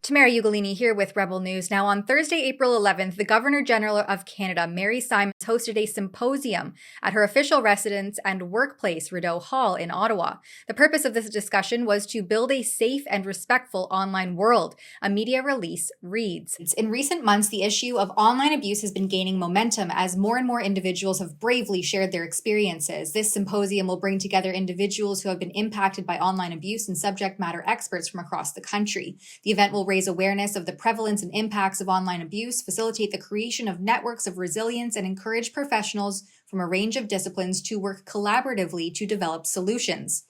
Tamara Ugolini here with Rebel News. Now, on Thursday, April 11th, the Governor-General of Canada, Mary Simons, hosted a symposium at her official residence and workplace, Rideau Hall in Ottawa. The purpose of this discussion was to build a safe and respectful online world, a media release reads. In recent months, the issue of online abuse has been gaining momentum as more and more individuals have bravely shared their experiences. This symposium will bring together individuals who have been impacted by online abuse and subject matter experts from across the country. The event will raise awareness of the prevalence and impacts of online abuse, facilitate the creation of networks of resilience, and encourage professionals from a range of disciplines to work collaboratively to develop solutions.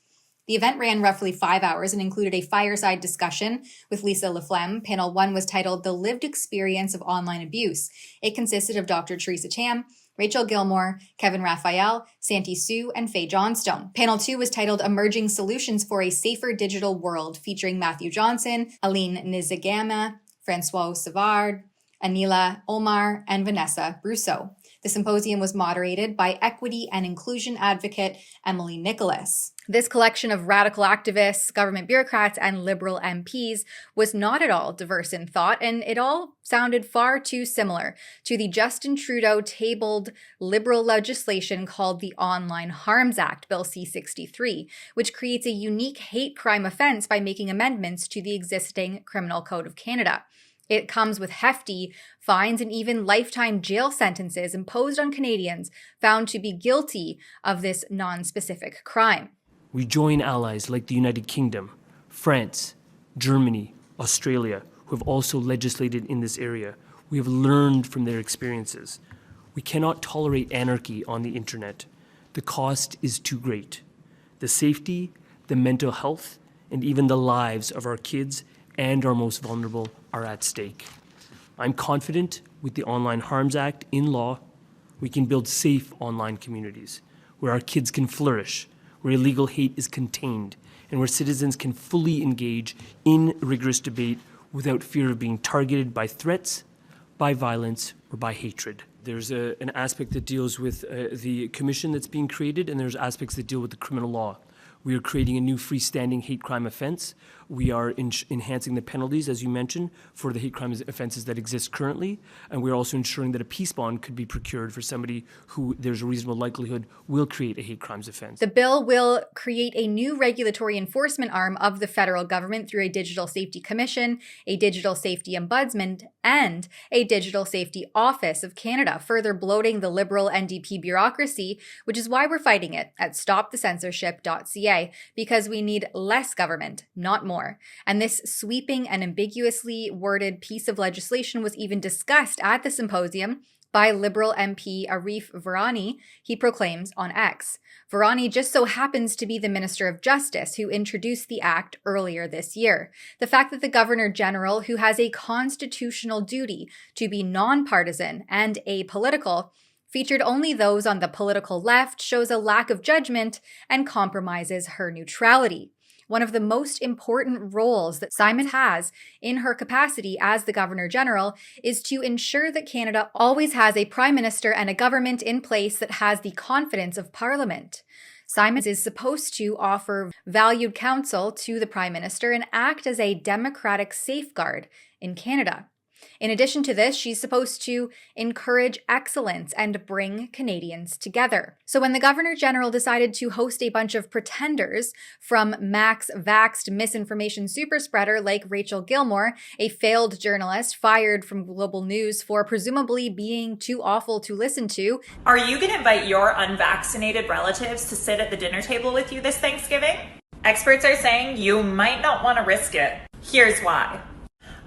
The event ran roughly 5 hours and included a fireside discussion with Lisa Laflamme. Panel 1 was titled The Lived Experience of Online Abuse. It consisted of Dr. Teresa Tam, Rachel Gilmore, Kevin Raphael, Santi Sue, and Faye Johnstone. Panel 2 was titled Emerging Solutions for a Safer Digital World, featuring Matthew Johnson, Aline Nizagama, Francois Savard, Anila Omar, and Vanessa Brousseau. The symposium was moderated by equity and inclusion advocate Emily Nicholas. This collection of radical activists, government bureaucrats, and Liberal MPs was not at all diverse in thought, and it all sounded far too similar to the Justin Trudeau tabled Liberal legislation called the Online Harms Act, Bill C-63, which creates a unique hate crime offense by making amendments to the existing Criminal Code of Canada. It comes with hefty fines and even lifetime jail sentences imposed on Canadians found to be guilty of this non-specific crime. We join allies like the United Kingdom, France, Germany, Australia, who have also legislated in this area. We have learned from their experiences. We cannot tolerate anarchy on the internet. The cost is too great. The safety, the mental health, and even the lives of our kids and our most vulnerable are at stake. I'm confident with the Online Harms Act in law, we can build safe online communities where our kids can flourish, where illegal hate is contained, and where citizens can fully engage in rigorous debate without fear of being targeted by threats, by violence, or by hatred. There's an aspect that deals with the commission that's being created, and there's aspects that deal with the criminal law. We are creating a new freestanding hate crime offense. We are enhancing the penalties, as you mentioned, for the hate crime offenses that exist currently. And we're also ensuring that a peace bond could be procured for somebody who there's a reasonable likelihood will create a hate crimes offense. The bill will create a new regulatory enforcement arm of the federal government through a Digital Safety Commission, a Digital Safety Ombudsman, and a Digital Safety Office of Canada, further bloating the Liberal NDP bureaucracy, which is why we're fighting it at stopthecensorship.ca. Because we need less government, not more. And this sweeping and ambiguously worded piece of legislation was even discussed at the symposium by Liberal MP Arif Virani, he proclaims on X. Virani just so happens to be the Minister of Justice who introduced the act earlier this year. The fact that the Governor-General, who has a constitutional duty to be nonpartisan and apolitical, featured only those on the political left, shows a lack of judgment and compromises her neutrality. One of the most important roles that Simons has in her capacity as the Governor-General is to ensure that Canada always has a Prime Minister and a government in place that has the confidence of Parliament. Simons is supposed to offer valued counsel to the Prime Minister and act as a democratic safeguard in Canada. In addition to this, she's supposed to encourage excellence and bring Canadians together. So when the Governor-General decided to host a bunch of pretenders, from max-vaxxed misinformation superspreader like Rachel Gilmore, a failed journalist fired from Global News for presumably being too awful to listen to. Are you going to invite your unvaccinated relatives to sit at the dinner table with you this Thanksgiving? Experts are saying you might not want to risk it. Here's why.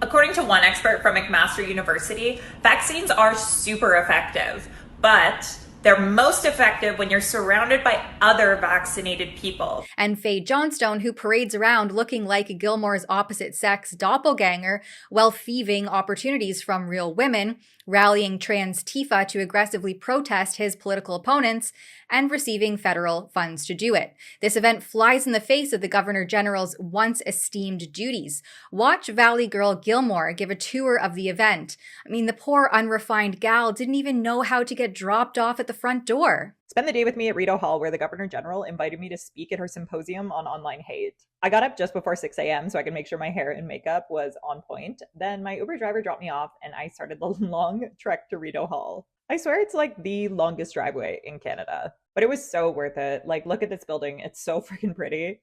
According to one expert from McMaster University, vaccines are super effective, but they're most effective when you're surrounded by other vaccinated people. And Faye Johnstone, who parades around looking like Gilmore's opposite-sex doppelganger while thieving opportunities from real women, rallying trans Tifa to aggressively protest his political opponents, and receiving federal funds to do it. This event flies in the face of the Governor-General's once esteemed duties. Watch Valley Girl Gilmore give a tour of the event. I mean, the poor unrefined gal didn't even know how to get dropped off at the the front door. Spend the day with me at Rideau Hall, where the Governor General invited me to speak at her symposium on online hate. I got up just before 6 a.m. so I could make sure my hair and makeup was on point. Then my Uber driver dropped me off and I started the long trek to Rideau Hall. I swear it's like the longest driveway in Canada, but it was so worth it. Like, look at this building. It's so freaking pretty.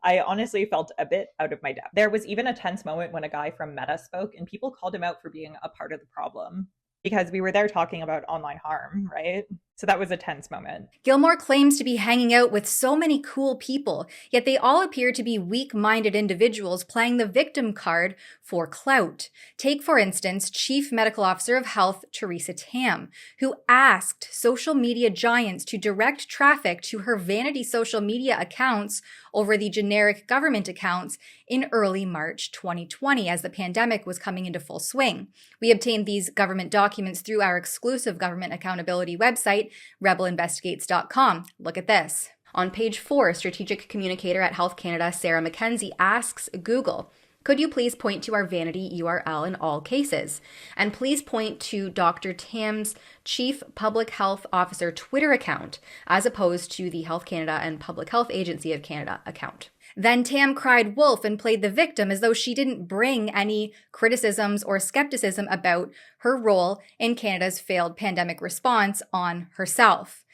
I honestly felt a bit out of my depth. There was even a tense moment when a guy from Meta spoke and people called him out for being a part of the problem, because we were there talking about online harm, right? So that was a tense moment. Gilmore claims to be hanging out with so many cool people, yet they all appear to be weak-minded individuals playing the victim card for clout. Take, for instance, Chief Medical Officer of Health Theresa Tam, who asked social media giants to direct traffic to her vanity social media accounts over the generic government accounts in early March 2020 as the pandemic was coming into full swing. We obtained these government documents through our exclusive government accountability website, rebelinvestigates.com. Look at this. On page 4, strategic communicator at Health Canada, Sarah McKenzie, asks Google, could you please point to our vanity URL in all cases? And please point to Dr. Tam's Chief Public Health Officer Twitter account, as opposed to the Health Canada and Public Health Agency of Canada account. Then Tam cried wolf and played the victim as though she didn't bring any criticisms or skepticism about her role in Canada's failed pandemic response on herself.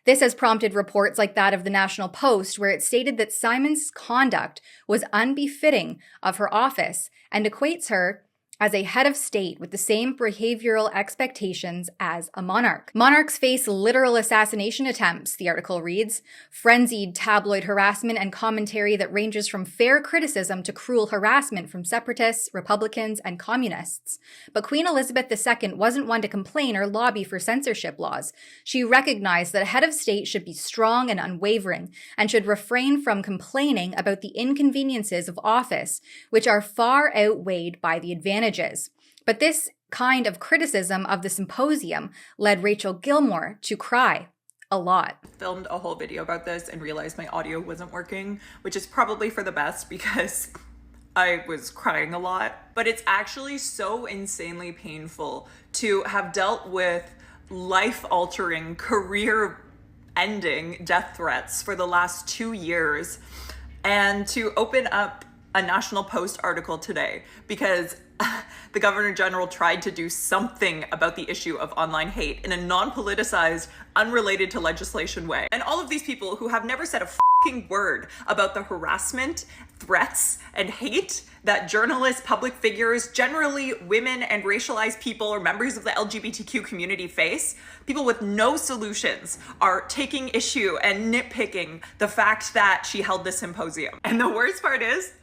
This has prompted reports like that of the National Post, where it stated that Simon's conduct was unbefitting of her office and equates her as a head of state with the same behavioral expectations as a monarch. Monarchs face literal assassination attempts, the article reads, frenzied tabloid harassment and commentary that ranges from fair criticism to cruel harassment from separatists, Republicans, and communists. But Queen Elizabeth II wasn't one to complain or lobby for censorship laws. She recognized that a head of state should be strong and unwavering, and should refrain from complaining about the inconveniences of office, which are far outweighed by the advantages. But this kind of criticism of the symposium led Rachel Gilmore to cry a lot. Filmed a whole video about this and realized my audio wasn't working, which is probably for the best because I was crying a lot. But it's actually so insanely painful to have dealt with life-altering, career-ending death threats for the last 2 years, and to open up a National Post article today because the Governor General tried to do something about the issue of online hate in a non-politicized, unrelated to legislation way. And all of these people who have never said a fucking word about the harassment, threats, and hate that journalists, public figures, generally women and racialized people or members of the LGBTQ community face, people with no solutions, are taking issue and nitpicking the fact that she held this symposium. And the worst part is,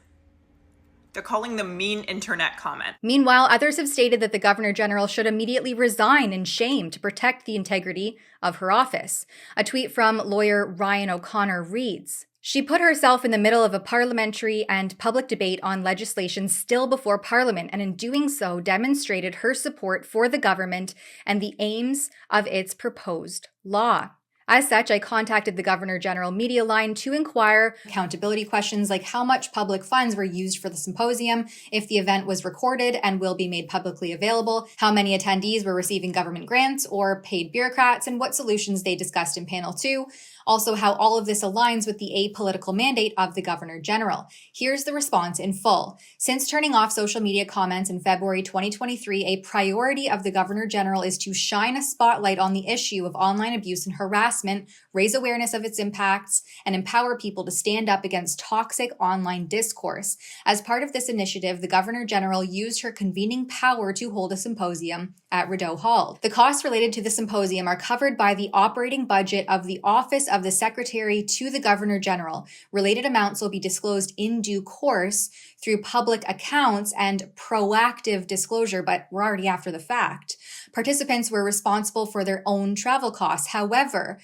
they're calling them mean internet comment. Meanwhile, others have stated that the Governor General should immediately resign in shame to protect the integrity of her office. A tweet from lawyer Ryan O'Connor reads, she put herself in the middle of a parliamentary and public debate on legislation still before Parliament, and in doing so demonstrated her support for the government and the aims of its proposed law. As such, I contacted the Governor General media line to inquire accountability questions like how much public funds were used for the symposium, if the event was recorded and will be made publicly available, how many attendees were receiving government grants or paid bureaucrats, and what solutions they discussed in panel 2. Also, how all of this aligns with the apolitical mandate of the Governor General. Here's the response in full. Since turning off social media comments in February 2023, a priority of the Governor General is to shine a spotlight on the issue of online abuse and harassment, raise awareness of its impacts, and empower people to stand up against toxic online discourse. As part of this initiative, the Governor General used her convening power to hold a symposium at Rideau Hall. The costs related to the symposium are covered by the operating budget of the Office of the Secretary to the Governor General. Related amounts will be disclosed in due course through public accounts and proactive disclosure, but we're already after the fact. Participants were responsible for their own travel costs. However,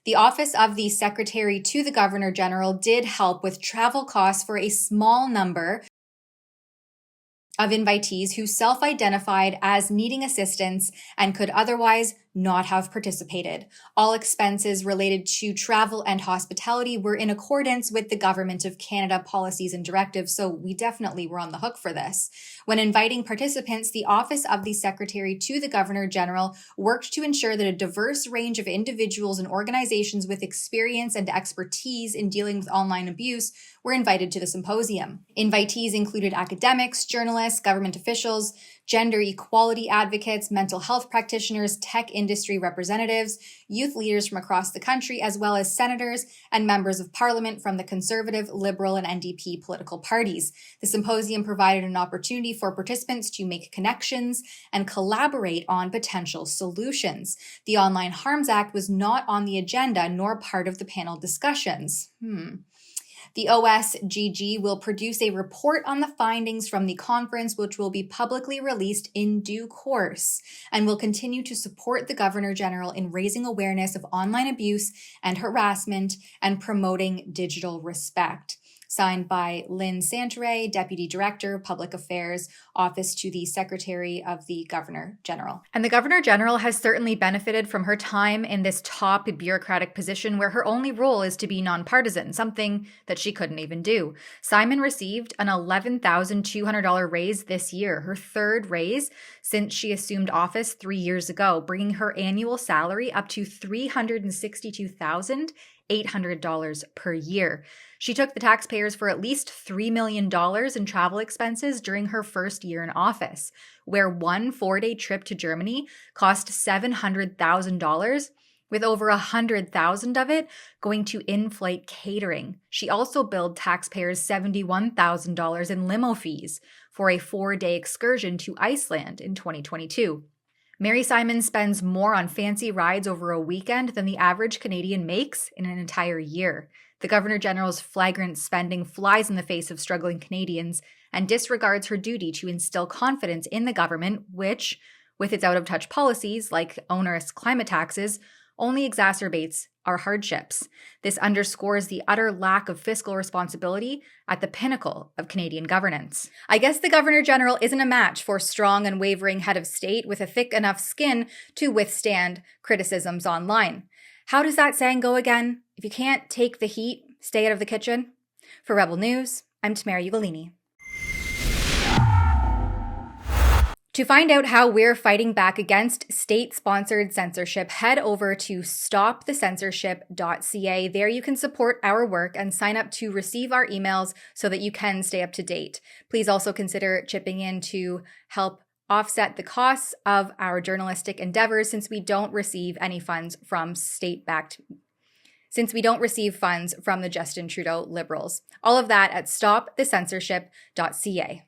the Office of the Secretary to the Governor General did help with travel costs for a small number of invitees who self-identified as needing assistance and could otherwise not have participated. All expenses related to travel and hospitality were in accordance with the Government of Canada policies and directives, so we definitely were on the hook for this. When inviting participants, the Office of the Secretary to the Governor General worked to ensure that a diverse range of individuals and organizations with experience and expertise in dealing with online abuse were invited to the symposium. Invitees included academics, journalists, government officials, gender equality advocates, mental health practitioners, tech industry representatives, youth leaders from across the country, as well as senators and members of parliament from the Conservative, Liberal, and NDP political parties. The symposium provided an opportunity for participants to make connections and collaborate on potential solutions. The Online Harms Act was not on the agenda nor part of the panel discussions. The OSGG will produce a report on the findings from the conference, which will be publicly released in due course, and will continue to support the Governor General in raising awareness of online abuse and harassment and promoting digital respect. Signed by Lynn Santere, Deputy Director, Public Affairs, Office to the Secretary of the Governor General. And the Governor General has certainly benefited from her time in this top bureaucratic position where her only role is to be nonpartisan, something that she couldn't even do. Simon received an $11,200 raise this year, her third raise since she assumed office 3 years ago, bringing her annual salary up to $362,800 per year. She took the taxpayers for at least $3 million in travel expenses during her first year in office, where one 4-day trip to Germany cost $700,000, with over $100,000 of it going to in-flight catering. She also billed taxpayers $71,000 in limo fees for a 4-day excursion to Iceland in 2022. Mary Simon spends more on fancy rides over a weekend than the average Canadian makes in an entire year. The Governor General's flagrant spending flies in the face of struggling Canadians and disregards her duty to instill confidence in the government, which, with its out-of-touch policies like onerous climate taxes, only exacerbates our hardships. This underscores the utter lack of fiscal responsibility at the pinnacle of Canadian governance. I guess the Governor General isn't a match for strong and wavering head of state with a thick enough skin to withstand criticisms online. How does that saying go again? If you can't take the heat, stay out of the kitchen. For Rebel News, I'm Tamara Ugolini. To find out how we're fighting back against state-sponsored censorship, head over to stopthecensorship.ca. There you can support our work and sign up to receive our emails so that you can stay up to date. Please also consider chipping in to help offset the costs of our journalistic endeavors since we don't receive any funds from funds from the Justin Trudeau Liberals. All of that at stopthecensorship.ca.